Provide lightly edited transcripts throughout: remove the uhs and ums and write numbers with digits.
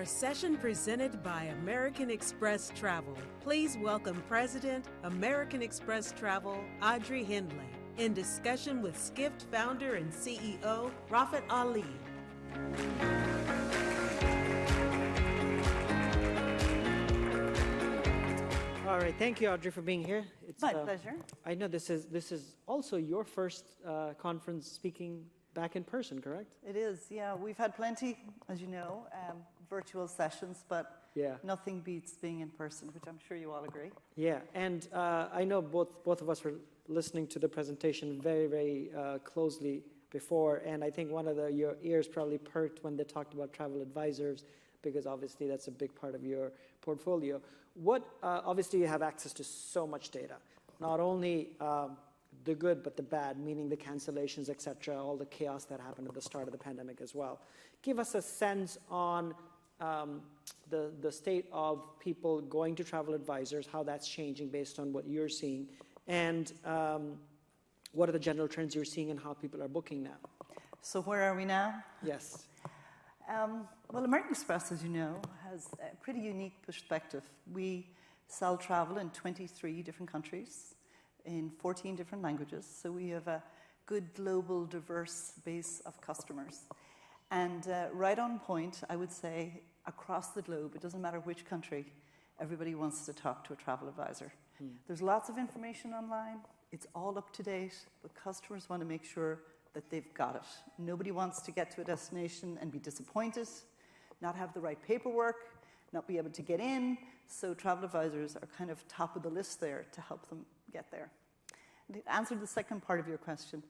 session presented by American Express Travel. Please welcome President, American Express Travel, Audrey Hendley, in discussion with Skift founder and CEO, Rafat Ali. All right, thank you, Audrey, for being here. It's my pleasure. I know this is also your first conference speaking back in person, correct? It is, yeah. We've had plenty, as you know, virtual sessions, but nothing beats being in person, which I'm sure you all agree. Yeah, and I know both of us were listening to the presentation very, very closely before, and I think your ears probably perked when they talked about travel advisors, because obviously that's a big part of your portfolio. Obviously you have access to so much data, not only the good but the bad, meaning the cancellations, etc., all the chaos that happened at the start of the pandemic as well. Give us a sense on the state of people going to travel advisors, how that's changing based on what you're seeing, and what are the general trends you're seeing and how people are booking now. So where are we now? Yes. Well, American Express, as you know, has a pretty unique perspective. We sell travel in 23 different countries, in 14 different languages, so we have a good global, diverse base of customers. And right on point, I would say, across the globe, it doesn't matter which country, everybody wants to talk to a travel advisor. There's lots of information online, it's all up to date, but customers want to make sure that they've got it. Nobody wants to get to a destination and be disappointed, not have the right paperwork, not be able to get in. So travel advisors are kind of top of the list there to help them get there. And to answer the second part of your question,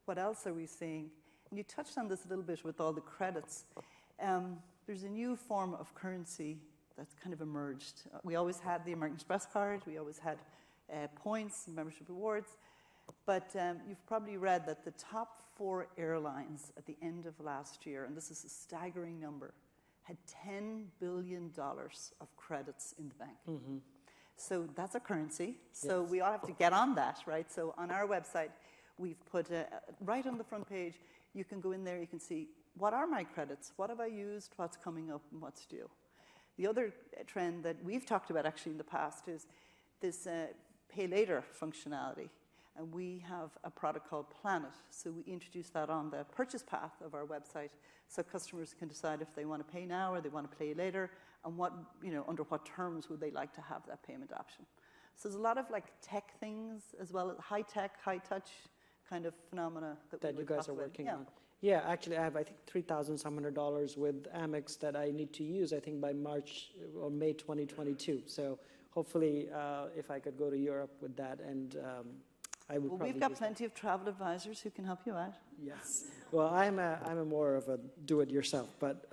what else are we seeing? And you touched on this a little bit with all the credits. There's a new form of currency that's kind of emerged. We always had the American Express card, we always had points and membership rewards. But you've probably read that the top 4 airlines at the end of last year, and this is a staggering number, had $10 billion of credits in the bank. Mm-hmm. So that's a currency. So we all have to get on that, right? So on our website, we've put right on the front page, you can go in there, you can see, what are my credits? What have I used? What's coming up? And what's due? The other trend that we've talked about actually in the past is this pay later functionality. And we have a product called Planet. So we introduced that on the purchase path of our website, so customers can decide if they want to pay now or they want to pay later, and under what terms would they like to have that payment option. So there's a lot of tech things as well as high tech, high touch kind of phenomena that you guys are working on. Yeah, actually I have I think $3,700 with Amex that I need to use I think by March or May 2022. So hopefully if I could go to Europe with that, and well, we've got plenty of travel advisors who can help you out. Yes. Well, I'm a more of a do-it-yourself, but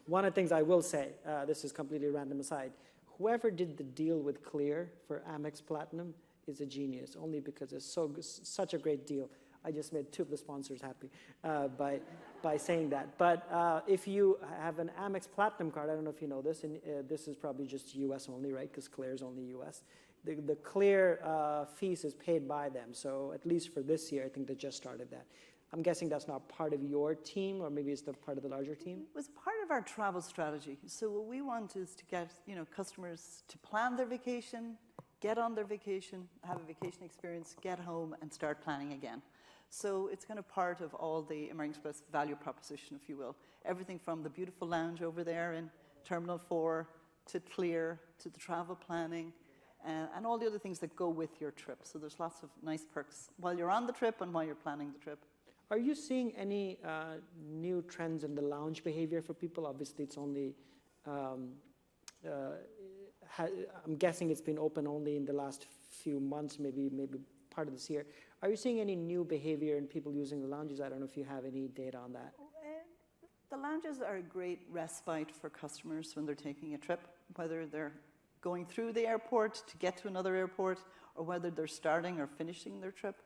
one of the things I will say, this is completely random aside, whoever did the deal with Clear for Amex Platinum is a genius, only because it's such a great deal. I just made 2 of the sponsors happy by saying that. But if you have an Amex Platinum card, I don't know if you know this, and this is probably just U.S. only, right? Because Clear is only U.S. The Clear fees is paid by them. So at least for this year, I think they just started that. I'm guessing that's not part of your team, or maybe it's part of the larger team? It was part of our travel strategy. So what we want is to get customers to plan their vacation, get on their vacation, have a vacation experience, get home, and start planning again. So it's kind of part of all the American Express value proposition, if you will. Everything from the beautiful lounge over there in Terminal 4 to Clear to the travel planning, and all the other things that go with your trip. So there's lots of nice perks while you're on the trip and while you're planning the trip. Are you seeing any new trends in the lounge behavior for people? Obviously, it's only, I'm guessing it's been open only in the last few months, maybe part of this year. Are you seeing any new behavior in people using the lounges? I don't know if you have any data on that. The lounges are a great respite for customers when they're taking a trip, whether they're going through the airport to get to another airport, or whether they're starting or finishing their trip.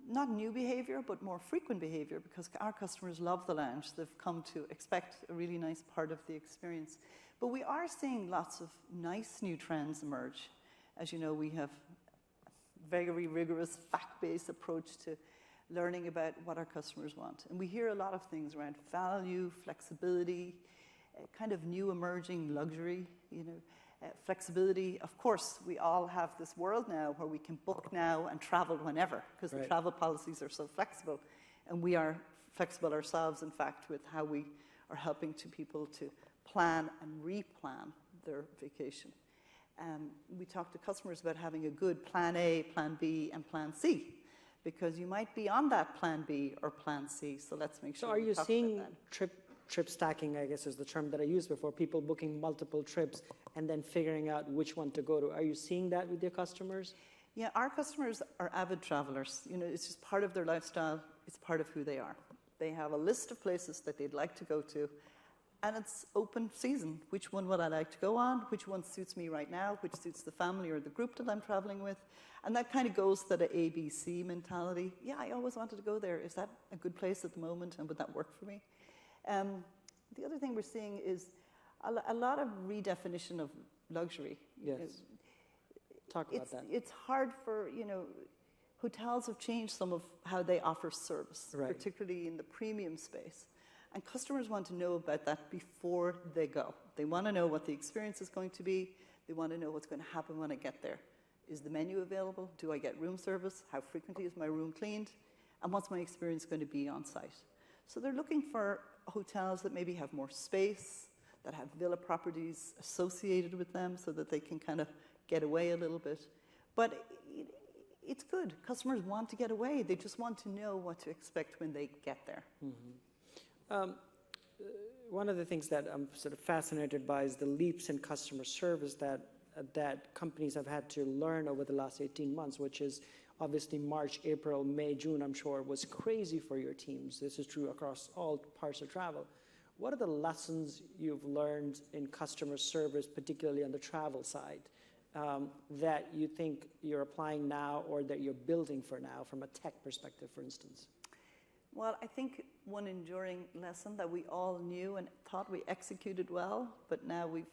Not new behavior, but more frequent behavior, because our customers love the lounge. They've come to expect a really nice part of the experience. But we are seeing lots of nice new trends emerge. As you know, we have a very rigorous fact-based approach to learning about what our customers want. And we hear a lot of things around value, flexibility, kind of new emerging luxury, flexibility. Of course, we all have this world now where we can book now and travel whenever, because the travel policies are so flexible. And we are flexible ourselves, in fact, with how we are helping people to plan and replan their vacation. We talk to customers about having a good plan A, plan B, and plan C, because you might be on that plan B or plan C, so let's make sure. So are you seeing trip stacking, I guess is the term that I used before, people booking multiple trips and then figuring out which one to go to? Are you seeing that with your customers? Yeah, our customers are avid travelers. It's just part of their lifestyle. It's part of who they are. They have a list of places that they'd like to go to, and it's open season. Which one would I like to go on? Which one suits me right now? Which suits the family or the group that I'm traveling with? And that kind of goes to the ABC mentality. Yeah, I always wanted to go there. Is that a good place at the moment, and would that work for me? The other thing we're seeing is a lot of redefinition of luxury. Yes. Talk about that. It's hard for, hotels have changed some of how they offer service, particularly in the premium space. And customers want to know about that before they go. They want to know what the experience is going to be. They want to know what's going to happen when I get there. Is the menu available? Do I get room service? How frequently is my room cleaned? And what's my experience going to be on site? So they're looking for hotels that maybe have more space, that have villa properties associated with them so that they can kind of get away a little bit. But it's good. Customers want to get away. They just want to know what to expect when they get there. Mm-hmm. One of the things that I'm sort of fascinated by is the leaps in customer service that companies have had to learn over the last 18 months, which is obviously March, April, May, June, I'm sure, was crazy for your teams. This is true across all parts of travel. What are the lessons you've learned in customer service, particularly on the travel side, that you think you're applying now or that you're building for now from a tech perspective, for instance? Well, I think one enduring lesson that we all knew and thought we executed well, but now we've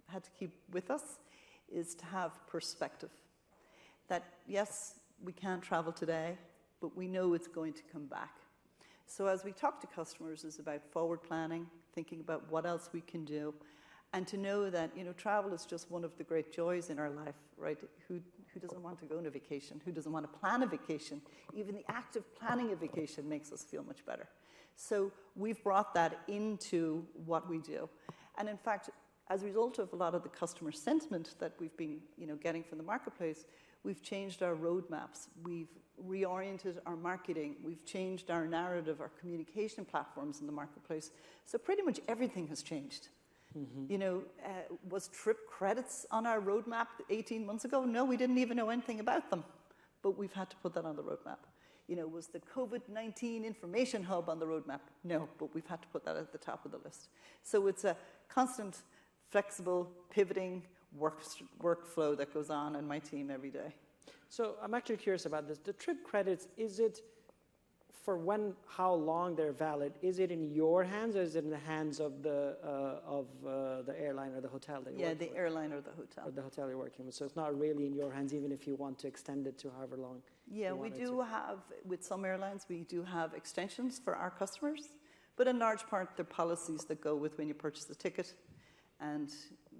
had to keep with us, is to have perspective. That, yes, we can't travel today, but we know it's going to come back. So as we talk to customers, it's about forward planning, thinking about what else we can do, and to know that, travel is just one of the great joys in our life, right? Who doesn't want to go on a vacation? Who doesn't want to plan a vacation? Even the act of planning a vacation makes us feel much better. So we've brought that into what we do. And in fact, as a result of a lot of the customer sentiment that we've been, getting from the marketplace, we've changed our roadmaps. We've reoriented our marketing. We've changed our narrative, our communication platforms in the marketplace. So pretty much everything has changed. Mm-hmm. Was trip credits on our roadmap 18 months ago? No, we didn't even know anything about them. But we've had to put that on the roadmap. Was the COVID-19 information hub on the roadmap? No, but we've had to put that at the top of the list. So it's a constant, flexible, pivoting workflow that goes on in my team every day. So I'm actually curious about this. The trip credits, is it for how long they're valid? Is it in your hands or is it in the hands of the airline or the hotel that you're working with? Yeah, the airline or the hotel. Or the hotel you're working with. So it's not really in your hands, even if you want to extend it to however long. Yeah, we do have, with some airlines, we do have extensions for our customers, but in large part, they're policies that go with when you purchase the ticket, and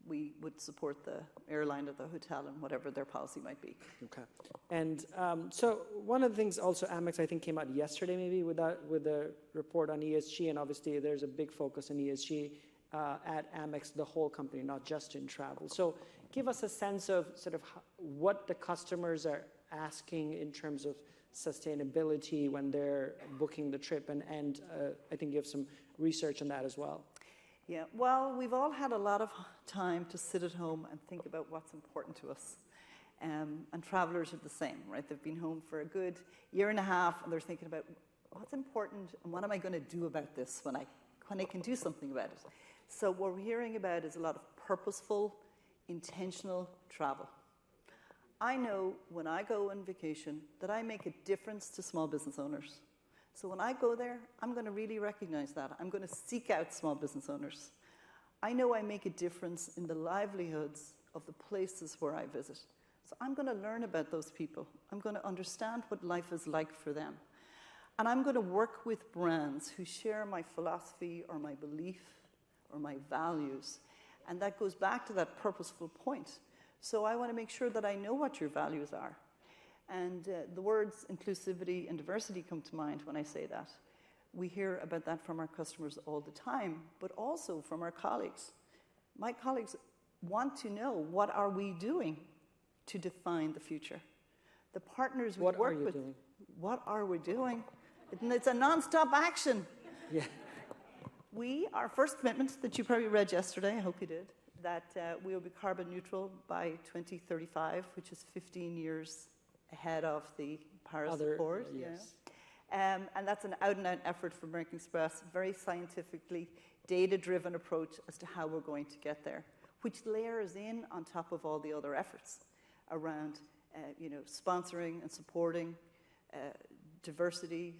we would support the airline or the hotel and whatever their policy might be. Okay. And so one of the things also Amex, I think, came out yesterday maybe with a report on ESG, and obviously there's a big focus on ESG at Amex, the whole company, not just in travel. So give us a sense of sort of what the customers are asking in terms of sustainability when they're booking the trip, and I think you have some research on that as well. Yeah, well, we've all had a lot of time to sit at home and think about what's important to us. And travelers are the same, right? They've been home for a good year and a half, and they're thinking about what's important and what am I going to do about this when I can do something about it. So what we're hearing about is a lot of purposeful, intentional travel. I know when I go on vacation that I make a difference to small business owners. So when I go there, I'm going to really recognize that. I'm going to seek out small business owners. I know I make a difference in the livelihoods of the places where I visit. So I'm going to learn about those people. I'm going to understand what life is like for them. And I'm going to work with brands who share my philosophy or my belief or my values. And that goes back to that purposeful point. So I want to make sure that I know what your values are. And the words inclusivity and diversity come to mind when I say that. We hear about that from our customers all the time, but also from our colleagues. My colleagues want to know, what are we doing to define the future? The partners we work with, what are we doing? It's a non-stop action. Yeah. Our first commitment that you probably read yesterday, I hope you did, that we will be carbon neutral by 2035, which is 15 years ahead of the Paris Accord. Yes. And that's an out-and-out effort for American Express, very scientifically data-driven approach as to how we're going to get there, which layers in on top of all the other efforts around sponsoring and supporting diversity,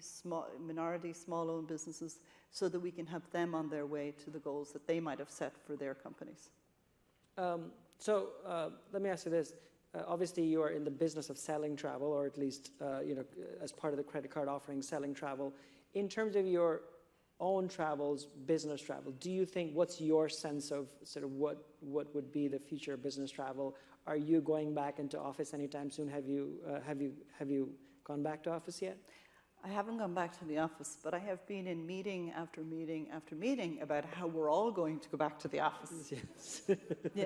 minority, small-owned businesses, so that we can help them on their way to the goals that they might have set for their companies. So let me ask you this. Obviously, you are in the business of selling travel, or at least, as part of the credit card offering, selling travel. In terms of your own travels, business travel, do you think, what's your sense of sort of what would be the future of business travel? Are you going back into office anytime soon? Have you gone back to office yet? I haven't gone back to the office, but I have been in meeting after meeting after meeting about how we're all going to go back to the office. Yes. Yeah.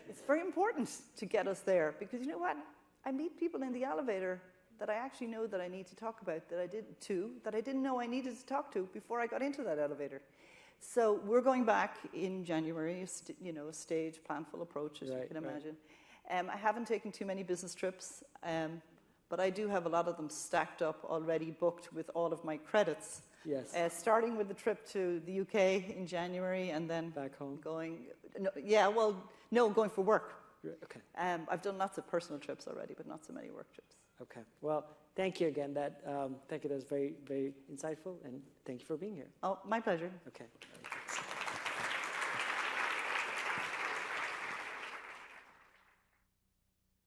It's very important to get us there, because you know what? I meet people in the elevator that I actually know that I need to talk about, that I didn't know I needed to talk to before I got into that elevator. So we're going back in January, a staged, planful approach, as you can imagine. I haven't taken too many business trips, but I do have a lot of them stacked up already, booked with all of my credits. Yes. Starting with the trip to the UK in January, and then back home. Going for work. Okay. I've done lots of personal trips already, but not so many work trips. Okay. Well, thank you again. Thank you. That was very, very insightful, and thank you for being here. Oh, my pleasure. Okay.